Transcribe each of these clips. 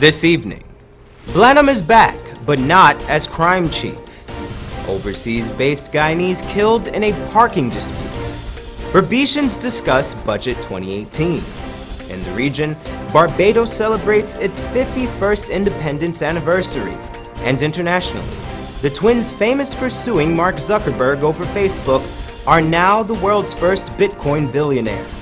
This evening, Blenheim is back, but not as crime chief. Overseas-based Guyanese killed in a parking dispute. Barbatians discuss Budget 2018. In the region, Barbados celebrates its 51st independence anniversary. And internationally, the twins famous for suing Mark Zuckerberg over Facebook are now the world's first Bitcoin billionaires.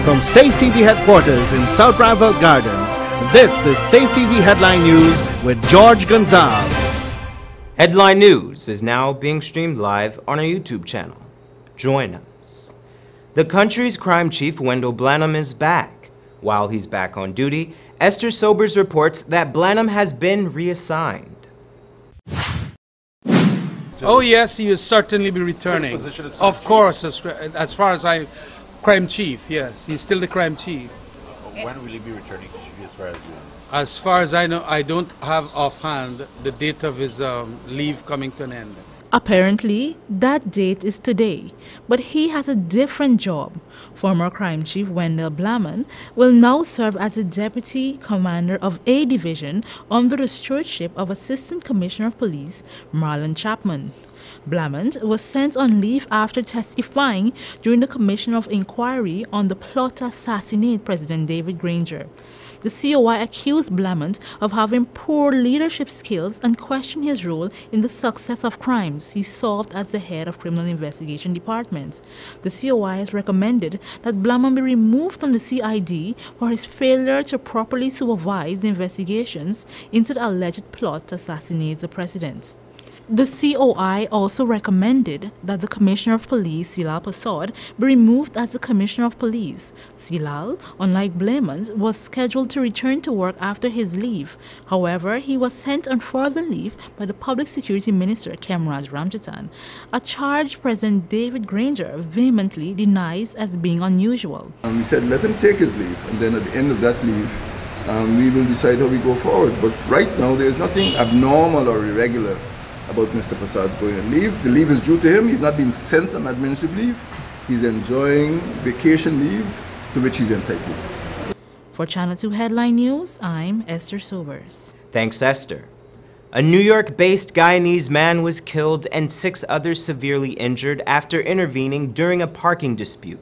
From Safe TV headquarters in South Rival Gardens, this is Safe TV Headline News with George Gonzalez. Headline News is now being streamed live on our YouTube channel. Join us. The country's crime chief, Wendell Blenheim, is back. While he's back on duty, Esther Sobers reports that Blenheim has been reassigned. Oh yes, he will certainly be returning. Of course, as far as crime chief, yes, he's still the crime chief. When will he be returning as far as you know? As far as I know, I don't have offhand the date of his leave coming to an end. Apparently, that date is today, but he has a different job. Former crime chief Wendell Blenheim will now serve as the deputy commander of A Division under the stewardship of Assistant Commissioner of Police Marlon Chapman. Blenheim was sent on leave after testifying during the Commission of Inquiry on the plot to assassinate President David Granger. The COI accused Blenheim of having poor leadership skills and questioned his role in the success of crimes he solved as the head of Criminal Investigation Department. The COI has recommended that Blenheim be removed from the CID for his failure to properly supervise investigations into the alleged plot to assassinate the president. The COI also recommended that the Commissioner of Police, Silal Prasad, be removed as the Commissioner of Police. Silal, unlike Blenheim, was scheduled to return to work after his leave. However, he was sent on further leave by the Public Security Minister, Kemraj Ramjatan, a charge President David Granger vehemently denies as being unusual. We said let him take his leave, and then at the end of that leave, we will decide how we go forward. But right now, there is nothing abnormal or irregular about Mr. Prasad's going on leave. The leave is due to him. He's not been sent on administrative leave. He's enjoying vacation leave to which he's entitled. For Channel 2 Headline News, I'm Esther Sobers. Thanks, Esther. A New York-based Guyanese man was killed and 6 others severely injured after intervening during a parking dispute.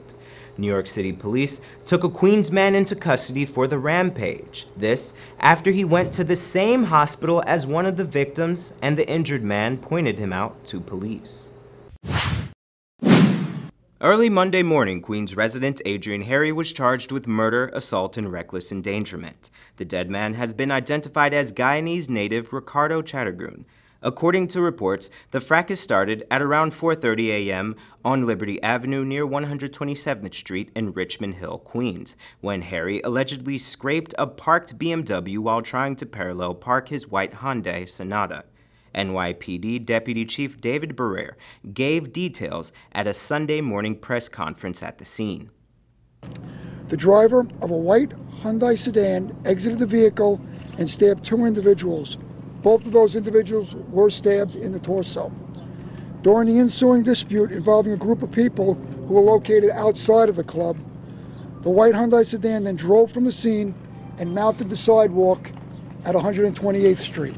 New York City police took a Queens man into custody for the rampage. This after he went to the same hospital as one of the victims and the injured man pointed him out to police. Early Monday morning, Queens resident Adrian Harry was charged with murder, assault, and reckless endangerment. The dead man has been identified as Guyanese native Ricardo Chattergoon. According to reports, the fracas started at around 4:30 a.m. on Liberty Avenue near 127th Street in Richmond Hill, Queens, when Harry allegedly scraped a parked BMW while trying to parallel park his white Hyundai Sonata. NYPD Deputy Chief David Barrere gave details at a Sunday morning press conference at the scene. The driver of a white Hyundai sedan exited the vehicle and stabbed 2 individuals. Both of those individuals were stabbed in the torso. During the ensuing dispute involving a group of people who were located outside of the club, the white Hyundai sedan then drove from the scene and mounted the sidewalk at 128th Street.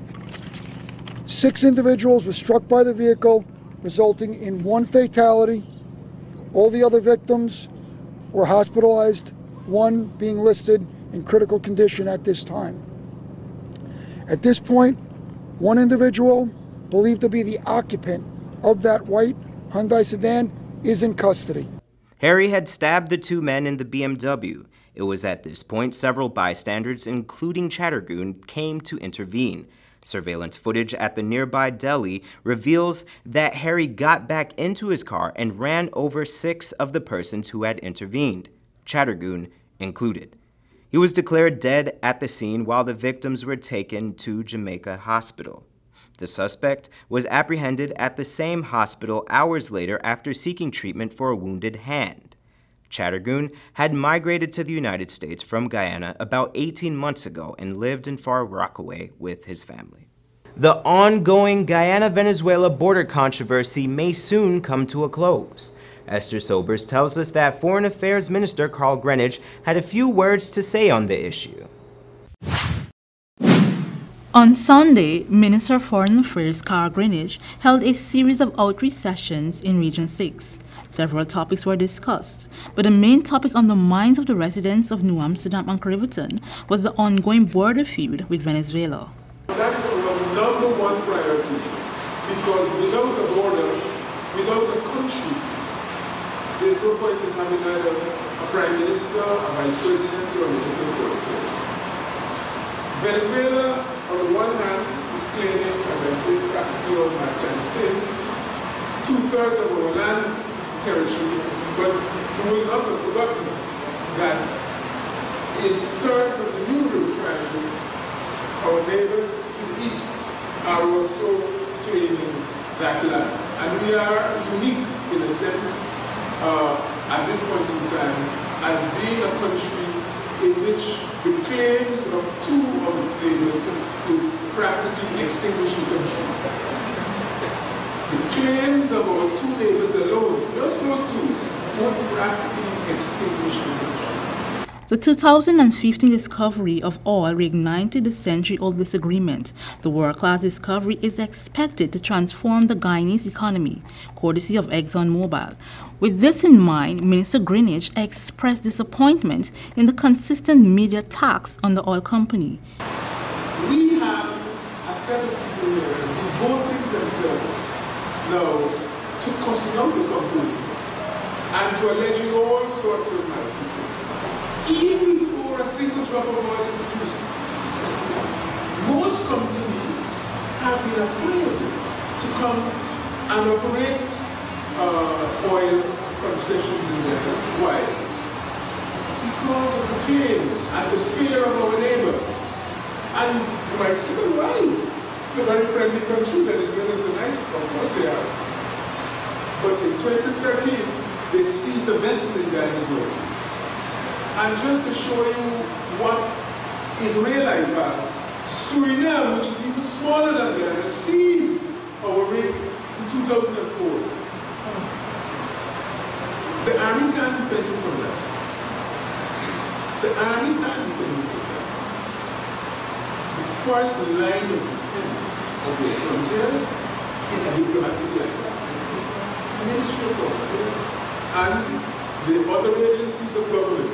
6 individuals were struck by the vehicle, resulting in 1 fatality. All the other victims were hospitalized, 1 being listed in critical condition at this time. At this point, 1 individual, believed to be the occupant of that white Hyundai sedan, is in custody. Harry had stabbed the 2 men in the BMW. It was at this point several bystanders, including Chattergoon, came to intervene. Surveillance footage at the nearby deli reveals that Harry got back into his car and ran over 6 of the persons who had intervened, Chattergoon included. He was declared dead at the scene while the victims were taken to Jamaica Hospital. The suspect was apprehended at the same hospital hours later after seeking treatment for a wounded hand. Chattergoon had migrated to the United States from Guyana about 18 months ago and lived in Far Rockaway with his family. The ongoing Guyana-Venezuela border controversy may soon come to a close. Esther Sobers tells us that Foreign Affairs Minister Carl Greenidge had a few words to say on the issue. On Sunday, Minister of Foreign Affairs Carl Greenidge held a series of outreach sessions in Region 6. Several topics were discussed, but the main topic on the minds of the residents of New Amsterdam and Kriveton was the ongoing border feud with Venezuela. That is our number one priority, because without a border, without a country, there is no point in having either a prime minister, a vice president, or a minister of foreign affairs. Venezuela, on the one hand, is claiming, as I said, practically all maritime space, 2/3 of our land territory, but you will not have forgotten that in terms of the New River Triangle, our neighbors to the east are also claiming that land. And we are unique in a sense at this point in time as being a country in which the claims of two of its neighbors would practically extinguish the country. The claims of our two neighbors alone, just those two, would practically extinguish the country. The 2015 discovery of oil reignited the century-old disagreement. The world-class discovery is expected to transform the Guyanese economy, courtesy of ExxonMobil. With this in mind, Minister Greenidge expressed disappointment in the consistent media attacks on the oil company. We have a set of people here devoting themselves now to cussing out the company and to alleging all sorts of malfeasance, even before a single drop of oil is produced. Most companies have been afraid to come and operate oil concessions in there. Why? Because of the claim and the fear of our neighbor. And you might say, well, why? It's a very friendly country, Venezuelans are nice, of course they are. But in 2013, they seized the vessel in Guyana's waters. And just to show you what is real-life as, Suriname, which is even smaller than Guyana, seized our rig in 2004. The Army can't defend you from that. The Army can't defend you from that. The first line of defense of the frontiers is a diplomatic line. The Ministry of Foreign Affairs and the other agencies of government.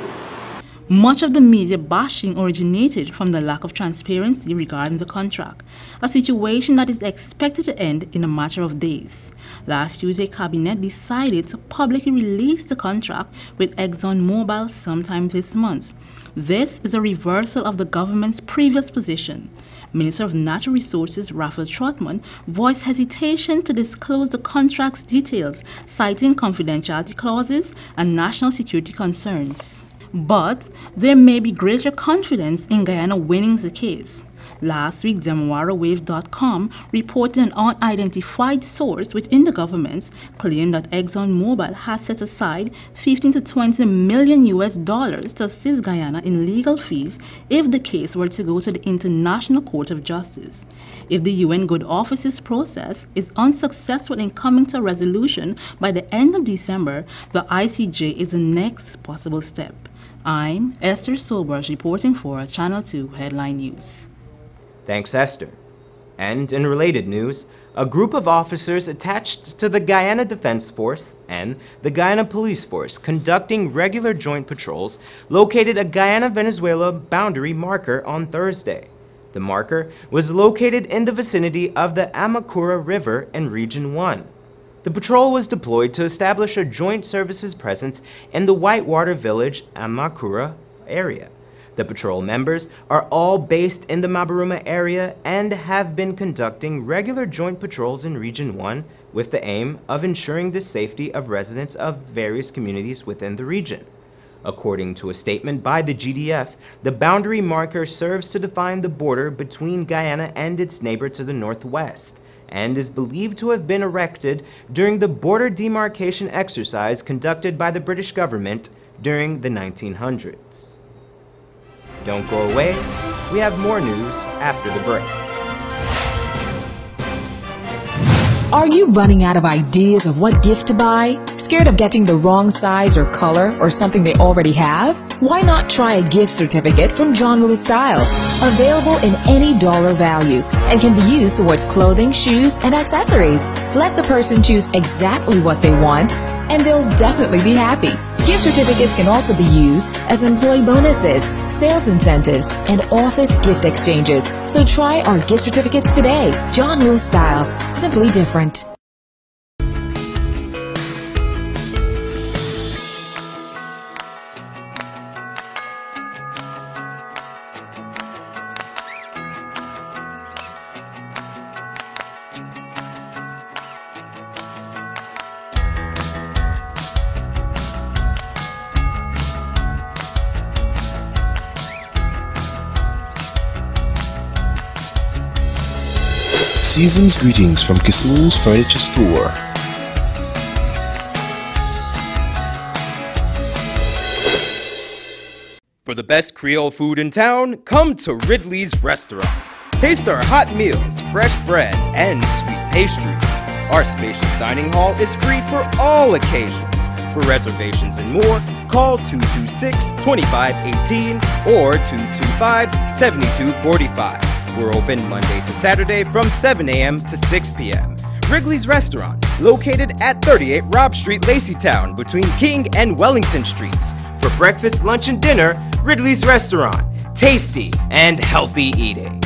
Much of the media bashing originated from the lack of transparency regarding the contract, a situation that is expected to end in a matter of days. Last Tuesday, Cabinet decided to publicly release the contract with ExxonMobil sometime this month. This is a reversal of the government's previous position. Minister of Natural Resources Raphael Trotman voiced hesitation to disclose the contract's details, citing confidentiality clauses and national security concerns. But there may be greater confidence in Guyana winning the case. Last week, DemoaraWave.com reported an unidentified source within the government claimed that ExxonMobil has set aside $15 to $20 million to assist Guyana in legal fees if the case were to go to the International Court of Justice. If the UN Good Offices process is unsuccessful in coming to a resolution by the end of December, the ICJ is the next possible step. I'm Esther Sobers reporting for Channel 2 Headline News. Thanks, Esther. And in related news, a group of officers attached to the Guyana Defense Force and the Guyana Police Force conducting regular joint patrols located a Guyana-Venezuela boundary marker on Thursday. The marker was located in the vicinity of the Amacura River in Region 1. The patrol was deployed to establish a joint services presence in the Whitewater Village, Amacura area. The patrol members are all based in the Mabaruma area and have been conducting regular joint patrols in Region 1 with the aim of ensuring the safety of residents of various communities within the region. According to a statement by the GDF, the boundary marker serves to define the border between Guyana and its neighbor to the northwest, and is believed to have been erected during the border demarcation exercise conducted by the British government during the 1900s. Don't go away, we have more news after the break. Are you running out of ideas of what gift to buy? Scared of getting the wrong size or color or something they already have? Why not try a gift certificate from John Lewis Styles? Available in any dollar value and can be used towards clothing, shoes, and accessories. Let the person choose exactly what they want and they'll definitely be happy. Gift certificates can also be used as employee bonuses, sales incentives, and office gift exchanges. So try our gift certificates today. John Lewis Styles, simply different. Season's greetings from Kisul's Furniture Store. For the best Creole food in town, come to Ridley's Restaurant. Taste our hot meals, fresh bread, and sweet pastries. Our spacious dining hall is free for all occasions. For reservations and more, call 226-2518 or 225-7245. We're open Monday to Saturday from 7 a.m. to 6 p.m. Wrigley's Restaurant, located at 38 Robb Street, Laceytown, between King and Wellington Streets. For breakfast, lunch, and dinner, Ridley's Restaurant. Tasty and healthy eating.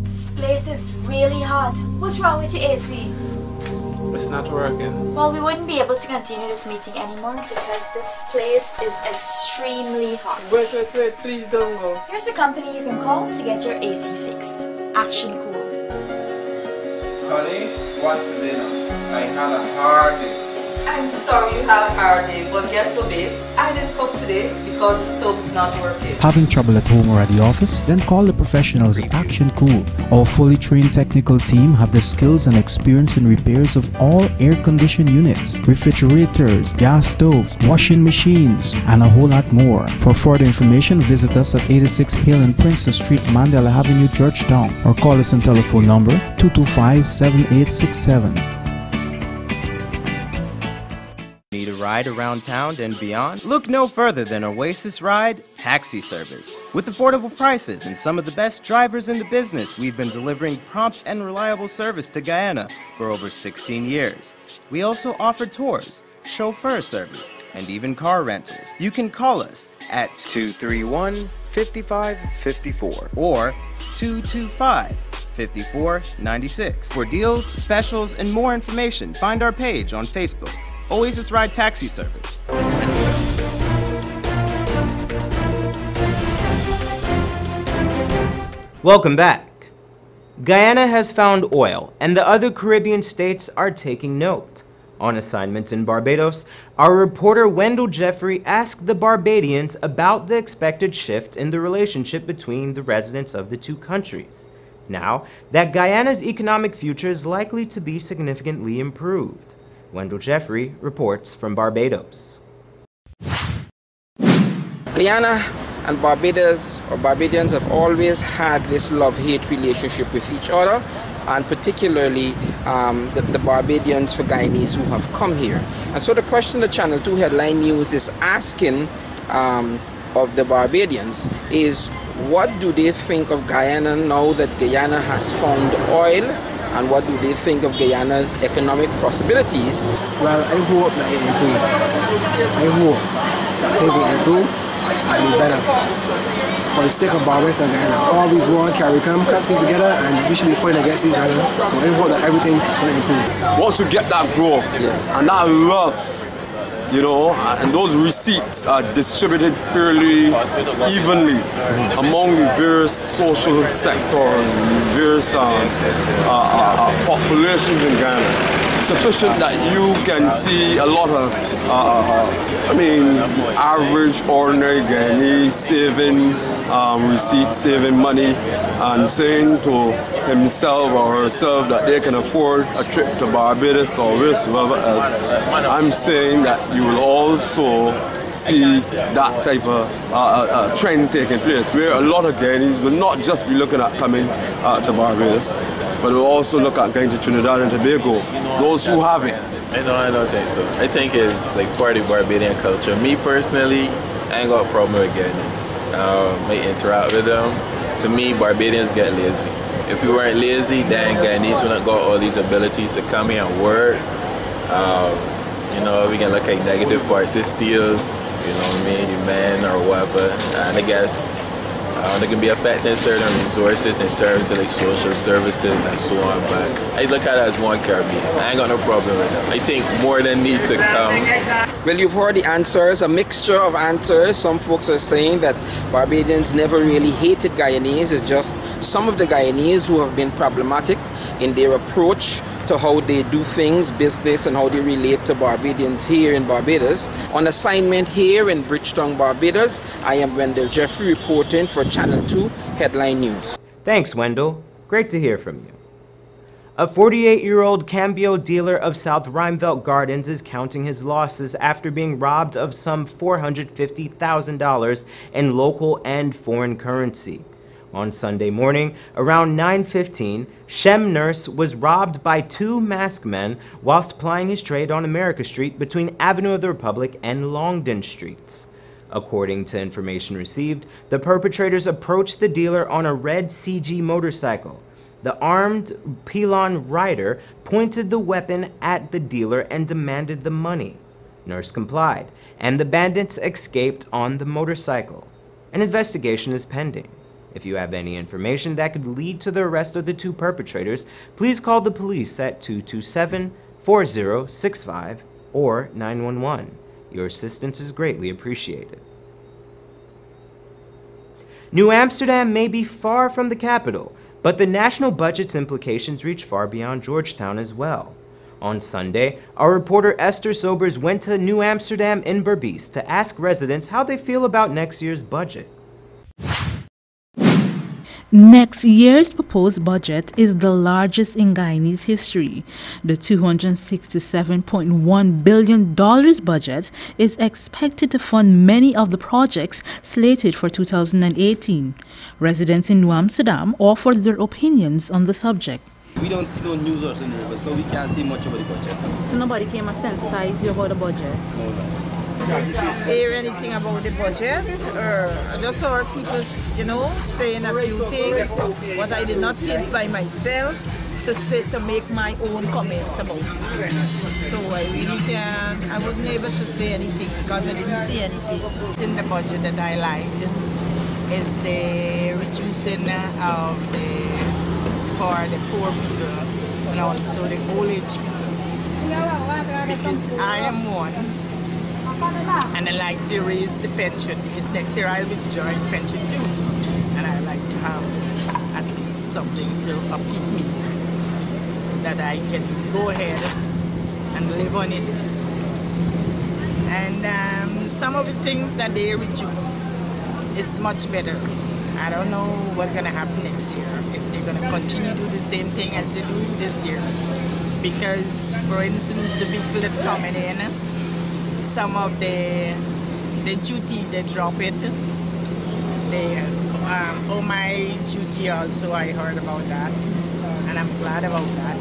This place is really hot. What's wrong with your AC? It's not working. Well, we wouldn't be able to continue this meeting anymore because this place is extremely hot. Wait, please don't go. Here's a company you can call to get your AC fixed. Action Cool. Honey, what's for dinner? I had a hard day. I'm sorry you had a hard day, but guess what, babes? I didn't cook today because the stove is not working. Having trouble at home or at the office? Then call the professionals at Action Cool. Our fully trained technical team have the skills and experience in repairs of all air-conditioned units, refrigerators, gas stoves, washing machines, and a whole lot more. For further information, visit us at 86 Hill and Princess Street, Mandela Avenue, Georgetown, or call us on telephone number 225-7867. Need a ride around town and beyond? Look no further than Oasis Ride Taxi Service. With affordable prices and some of the best drivers in the business, we've been delivering prompt and reliable service to Guyana for over 16 years. We also offer tours, chauffeur service, and even car rentals. You can call us at 231-5554 or 225-5496. For deals, specials, and more information, find our page on Facebook. Oasis Ride Taxi Service. Let's go. Welcome back. Guyana has found oil, and the other Caribbean states are taking note. On assignment in Barbados, our reporter Wendell Jeffrey asked the Barbadians about the expected shift in the relationship between the residents of the two countries, now that Guyana's economic future is likely to be significantly improved. Wendell Jeffrey reports from Barbados. Guyana and Barbados, or Barbadians, have always had this love-hate relationship with each other, and particularly the Barbadians for Guyanese who have come here. And so the question the Channel 2 Headline News is asking of the Barbadians is, what do they think of Guyana now that Guyana has found oil? And what do they think of Guyana's economic possibilities? Well, I hope that it improves. I hope that things will improve and be better. For the sake of Barbados and Guyana, all these war and carry countries together, and we should be fighting against each other. So I hope that everything will improve. Once you get that growth and that wealth, you know, and those receipts are distributed fairly evenly among the various social sectors, various populations in Ghana, sufficient that you can see a lot of, average, ordinary Guyanese saving receipts, saving money, and saying to himself or herself that they can afford a trip to Barbados or wheresoever else, I'm saying that you will also see that type of trend taking place, where a lot of Guyanese will not just be looking at coming to Barbados, but will also look at going to Trinidad and Tobago, those who have it. I don't think so. I think it's like part of Barbadian culture. Me personally, I ain't got a problem with Guyanese. I interact with them. To me, Barbadians get lazy. If we weren't lazy, then Guyanese wouldn't got all these abilities to come here and work. You know, we can look at negative parts. It's still, you know what I mean, you man or whatever. And I guess they can be affecting certain resources in terms of like social services and so on, but I look at it as one Caribbean. I ain't got no problem with them. I think more than need to come. Well, you've heard the answers, a mixture of answers. Some folks are saying that Barbadians never really hated Guyanese. It's just some of the Guyanese who have been problematic in their approach to how they do things, business, and how they relate to Barbadians here in Barbados. On assignment here in Bridgetown, Barbados, I am Wendell Jeffrey reporting for Channel 2 Headline News. Thanks, Wendell. Great to hear from you. A 48-year-old Cambio dealer of South Rheinveld Gardens is counting his losses after being robbed of some $450,000 in local and foreign currency. On Sunday morning, around 9:15, Shem Nurse was robbed by two masked men whilst plying his trade on America Street between Avenue of the Republic and Longden Streets. According to information received, the perpetrators approached the dealer on a red CG motorcycle. The armed Pelon rider pointed the weapon at the dealer and demanded the money. Nurse complied, and the bandits escaped on the motorcycle. An investigation is pending. If you have any information that could lead to the arrest of the two perpetrators, please call the police at 227-4065 or 911. Your assistance is greatly appreciated. New Amsterdam may be far from the capital, but the national budget's implications reach far beyond Georgetown as well. On Sunday, our reporter Esther Sobers went to New Amsterdam in Berbice to ask residents how they feel about next year's budget. Next year's proposed budget is the largest in Guyanese history. The $267.1 billion budget is expected to fund many of the projects slated for 2018. Residents in New Amsterdam offered their opinions on the subject. We don't see no news or something, so we can't see much about the budget. So nobody came and sensitized you about the budget? No. Hear anything about the budget, or I just saw people, you know, saying a few things, but I did not see it by myself to make my own comments about it. So I wasn't able to say anything because I didn't see anything. In the budget that I liked is the reducing for the poor people and also the old age people. Because I am one. And I like to raise the pension because next year I'll be joining pension too. And I like to have at least something to upkeep me that I can go ahead and live on it. And some of the things that they reduce is much better. I don't know what's going to happen next year, if they're going to continue to do the same thing as they do this year. Because, for instance, the people that coming in, some of the duty they drop it. My duty also, I heard about that, and I'm glad about that.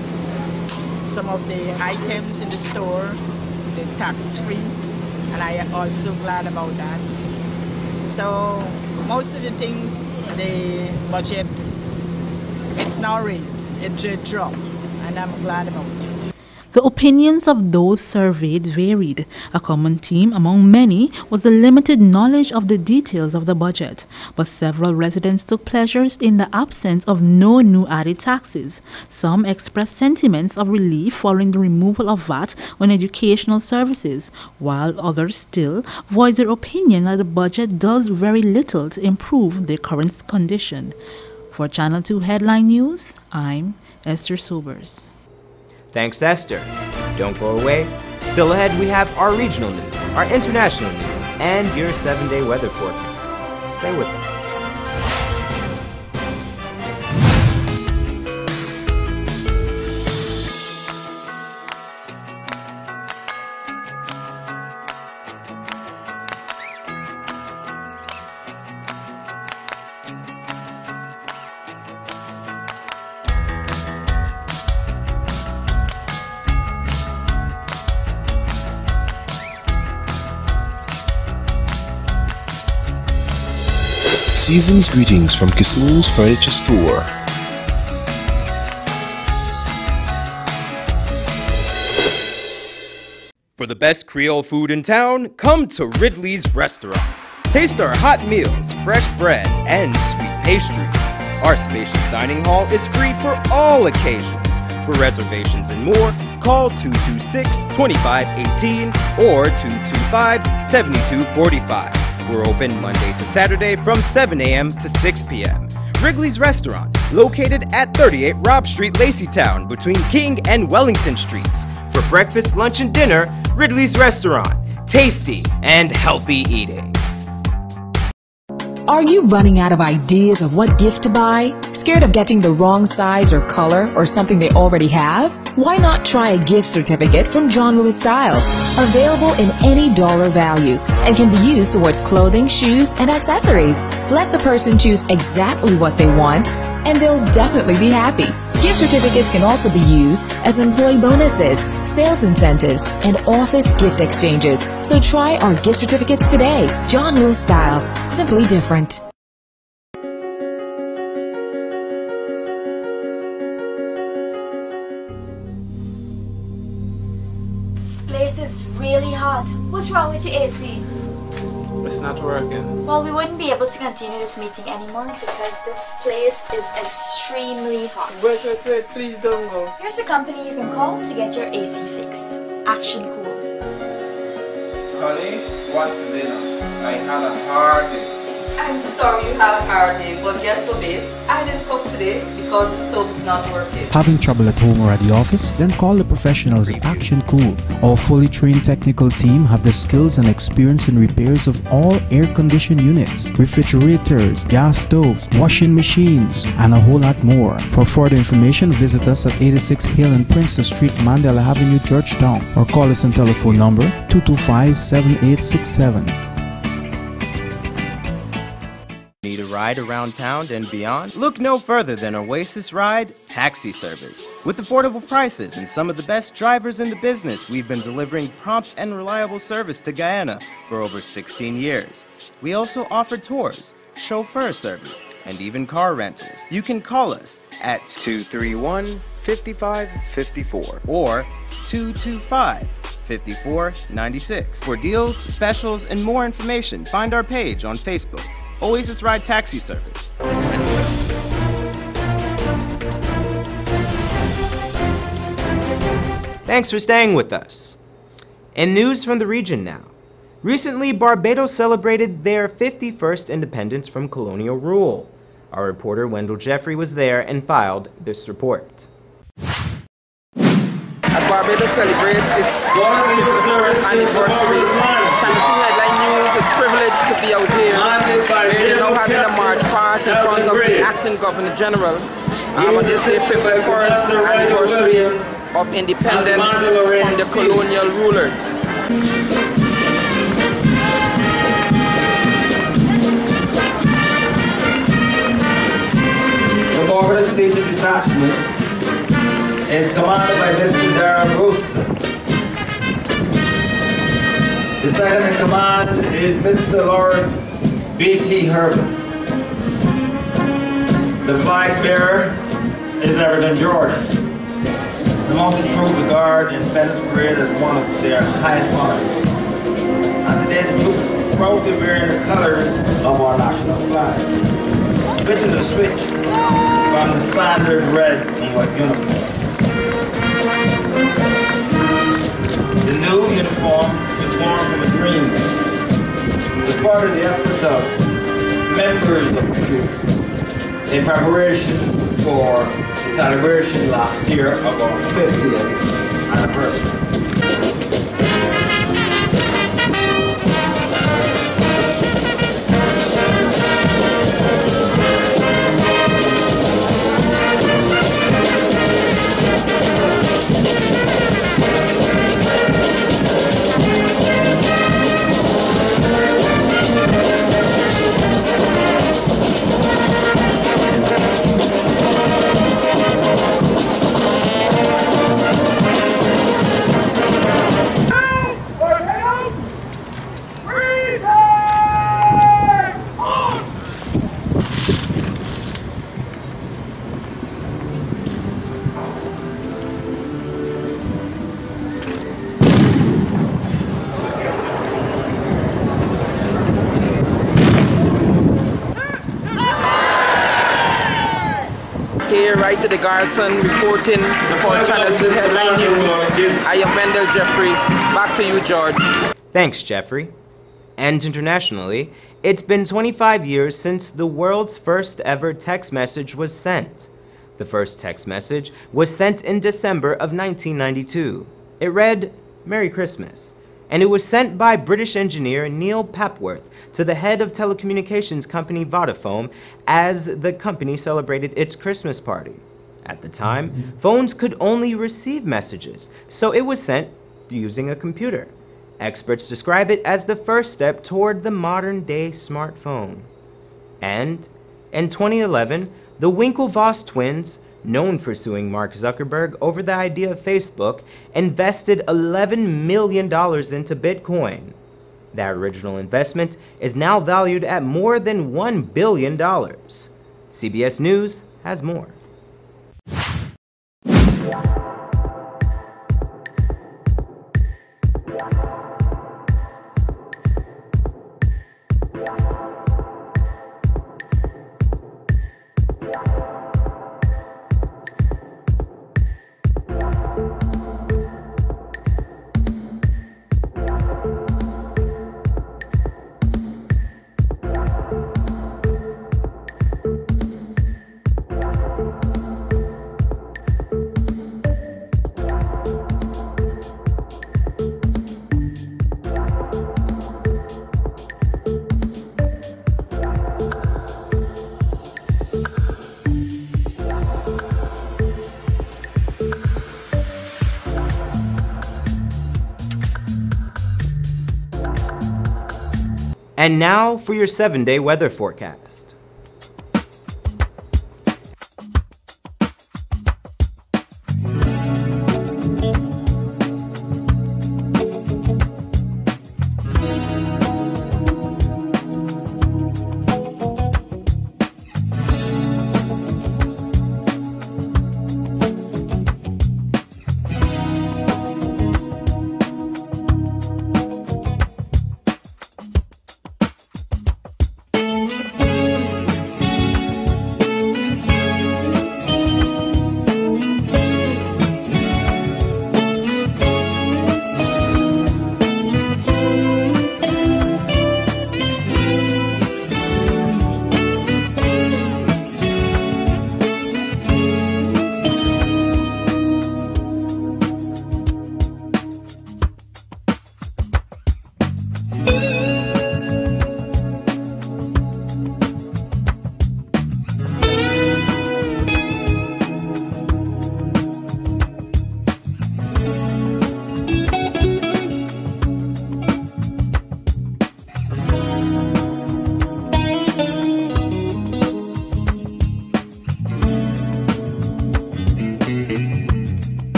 Some of the items in the store, the tax-free, and I also glad about that. So most of the things, the budget, it's not raised, it dropped, and I'm glad about it. The opinions of those surveyed varied. A common theme among many was the limited knowledge of the details of the budget, but several residents took pleasures in the absence of no new added taxes. Some expressed sentiments of relief following the removal of VAT on educational services, while others still voiced their opinion that the budget does very little to improve their current condition. For Channel 2 Headline News, I'm Esther Sobers. Thanks, Esther. Don't go away. Still ahead, we have our regional news, our international news, and your 7-day weather forecast. Stay with us. Season's greetings from Kisoul's Furniture Store. For the best Creole food in town, come to Ridley's Restaurant. Taste our hot meals, fresh bread, and sweet pastries. Our spacious dining hall is free for all occasions. For reservations and more, call 226-2518 or 225-7245. We're open Monday to Saturday from 7 a.m. to 6 p.m. Wrigley's Restaurant, located at 38 Robb Street, Laceytown, between King and Wellington Streets. For breakfast, lunch, and dinner, Ridley's Restaurant. Tasty and healthy eating. Are you running out of ideas of what gift to buy? Scared of getting the wrong size or color or something they already have? Why not try a gift certificate from John Lewis Styles? Available in any dollar value and can be used towards clothing, shoes, and accessories. Let the person choose exactly what they want and they'll definitely be happy. Gift certificates can also be used as employee bonuses, sales incentives, and office gift exchanges. So try our gift certificates today. John Lewis Styles, simply different. This place is really hot. What's wrong with your AC? It's not working. Well, we wouldn't be able to continue this meeting anymore because this place is extremely hot. Wait, please don't go. Here's a company you can call to get your AC fixed. Action Cool. Honey, what's dinner? I had a hard day. I'm sorry you had a hard day, but guess what, babes? I didn't cook today because the stove is not working. Having trouble at home or at the office? Then call the professionals at Action Cool. Our fully trained technical team have the skills and experience in repairs of all air-conditioned units, refrigerators, gas stoves, washing machines, and a whole lot more. For further information, visit us at 86 Hill and Princess Street, Mandela Avenue, Georgetown, or call us on telephone number 225-7867. Need a ride around town and beyond? Look no further than Oasis Ride Taxi Service. With affordable prices and some of the best drivers in the business, we've been delivering prompt and reliable service to Guyana for over 16 years. We also offer tours, chauffeur service, and even car rentals. You can call us at 231-5554 or 225-5496. For deals, specials, and more information, find our page on Facebook. Oasis Ride Taxi Service. Let's go. Thanks for staying with us. In news from the region now. Recently, Barbados celebrated their 51st independence from colonial rule. Our reporter Wendell Jeffrey was there and filed this report. As Barbados celebrates its 51st anniversary, Channel 2 Headline News is privileged to be out here, where they're now having a march past in front of the acting Governor General on this their 51st anniversary of independence from the colonial rulers. The Barbados State Detachment is commanded by Mr. Darren Roaston. The second in command is Mr. Lord B.T. Herbert. The flag bearer is Everton Jordan. The Mounted Troop Guard Independence Parade is one of their highest honors. And today the troop is proudly wearing the colors of our national flag, which is a switch from the standard red and white uniform. The new uniform is formed from a green one. As part of the effort of members of the troop in preparation for the celebration last year of our 50th anniversary. right to the Garrison, reporting for Channel 2 Headline News. I am Wendell Jeffrey. Back to you, George. Thanks, Jeffrey. And internationally, it's been 25 years since the world's first ever text message was sent. The first text message was sent in December of 1992. It read, "Merry Christmas," and it was sent by British engineer Neil Papworth to the head of telecommunications company Vodafone as the company celebrated its Christmas party. At the time, phones could only receive messages, so it was sent using a computer. Experts describe it as the first step toward the modern-day smartphone. And in 2011, the Winklevoss twins, known for suing Mark Zuckerberg over the idea of Facebook, invested $11 million into Bitcoin. That original investment is now valued at more than $1 billion. CBS News has more. And now for your 7-day weather forecast.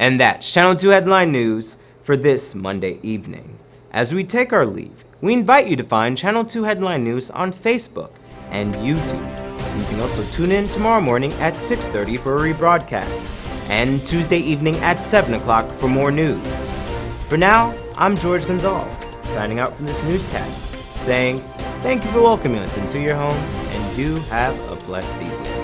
And that's Channel 2 Headline News for this Monday evening. As we take our leave, we invite you to find Channel 2 Headline News on Facebook and YouTube. You can also tune in tomorrow morning at 6:30 for a rebroadcast, and Tuesday evening at 7 o'clock for more news. For now, I'm George Gonzalez, signing out from this newscast, saying thank you for welcoming us into your homes, and do have a blessed evening.